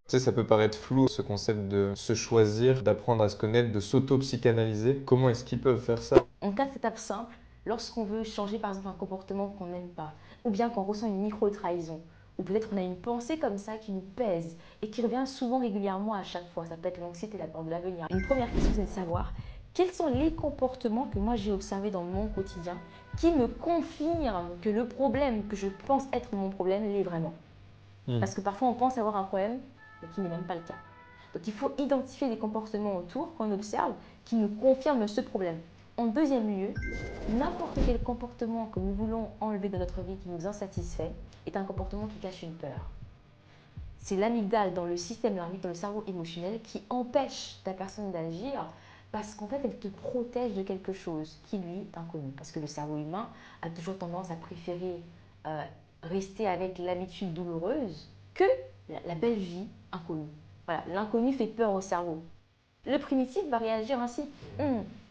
Tu sais, ça peut paraître flou, ce concept de se choisir, d'apprendre à se connaître, de s'auto-psychanalyser. Comment est-ce qu'ils peuvent faire ça? En 4 étapes simples, lorsqu'on veut changer par exemple un comportement qu'on n'aime pas, ou bien qu'on ressent une micro-trahison, ou peut-être qu'on a une pensée comme ça qui nous pèse et qui revient souvent régulièrement à chaque fois, ça peut être l'anxiété, la peur de l'avenir. Une première question, c'est de savoir quels sont les comportements que moi j'ai observés dans mon quotidien qui me confirment que le problème que je pense être mon problème l'est vraiment. Parce que parfois on pense avoir un problème, mais qui n'est même pas le cas. Donc il faut identifier les comportements autour qu'on observe qui nous confirment ce problème. En deuxième lieu, n'importe quel comportement que nous voulons enlever de notre vie qui nous insatisfait est un comportement qui cache une peur. C'est l'amygdale dans le système limbique, dans le cerveau émotionnel, qui empêche ta personne d'agir parce qu'en fait, elle te protège de quelque chose qui lui est inconnu. Parce que le cerveau humain a toujours tendance à préférer rester avec l'habitude douloureuse que la belle vie inconnue. Voilà, l'inconnu fait peur au cerveau. Le primitif va réagir ainsi.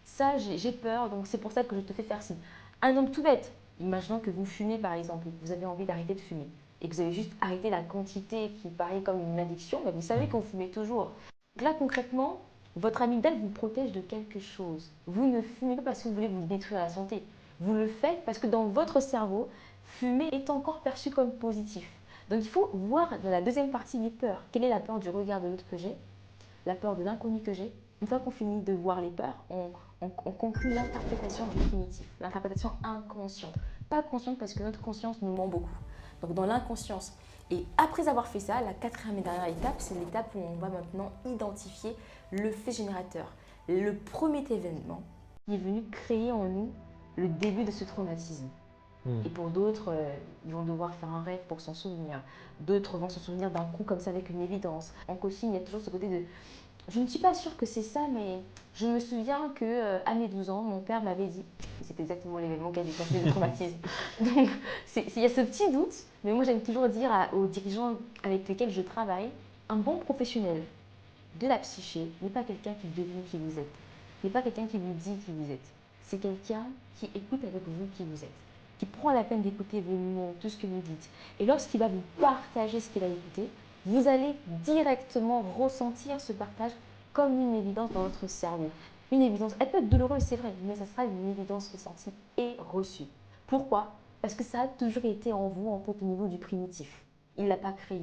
Ça, j'ai peur, donc c'est pour ça que je te fais faire ci. Un homme tout bête. Imaginons que vous fumez par exemple, vous avez envie d'arrêter de fumer et que vous avez juste arrêté la quantité qui paraît comme une addiction, mais vous savez que vous fumez toujours. Donc là concrètement, votre amygdale vous protège de quelque chose. Vous ne fumez pas parce que vous voulez vous détruire la santé. Vous le faites parce que dans votre cerveau, fumer est encore perçu comme positif. Donc il faut voir dans la deuxième partie des peurs. Quelle est la peur du regard de l'autre que j'ai? La peur de l'inconnu que j'ai. Une fois qu'on finit de voir les peurs, on conclut l'interprétation du primitif, l'interprétation inconsciente. Pas consciente parce que notre conscience nous ment beaucoup. Donc dans l'inconscience. Et après avoir fait ça, la quatrième et dernière étape, c'est l'étape où on va maintenant identifier le fait générateur. Le premier événement qui est venu créer en nous le début de ce traumatisme. Et pour d'autres, ils vont devoir faire un rêve pour s'en souvenir. D'autres vont s'en souvenir d'un coup comme ça avec une évidence. En coaching, il y a toujours ce côté de je ne suis pas sûre que c'est ça, mais je me souviens que à mes 12 ans, mon père m'avait dit. C'est exactement l'événement qui a déclenché le traumatisme. Donc, il y a ce petit doute, mais moi j'aime toujours dire aux dirigeants avec lesquels je travaille, un bon professionnel de la psyché n'est pas quelqu'un qui devine qui vous êtes, n'est pas quelqu'un qui vous dit qui vous êtes. C'est quelqu'un qui écoute avec vous qui vous êtes, qui prend la peine d'écouter vos mots, tout ce que vous dites. Et lorsqu'il va vous partager ce qu'il a écouté, vous allez directement ressentir ce partage comme une évidence dans votre cerveau. Une évidence, elle peut être douloureuse, c'est vrai, mais ça sera une évidence ressentie et reçue. Pourquoi? Parce que ça a toujours été en vous, en fait, au niveau du primitif. Il ne l'a pas créé.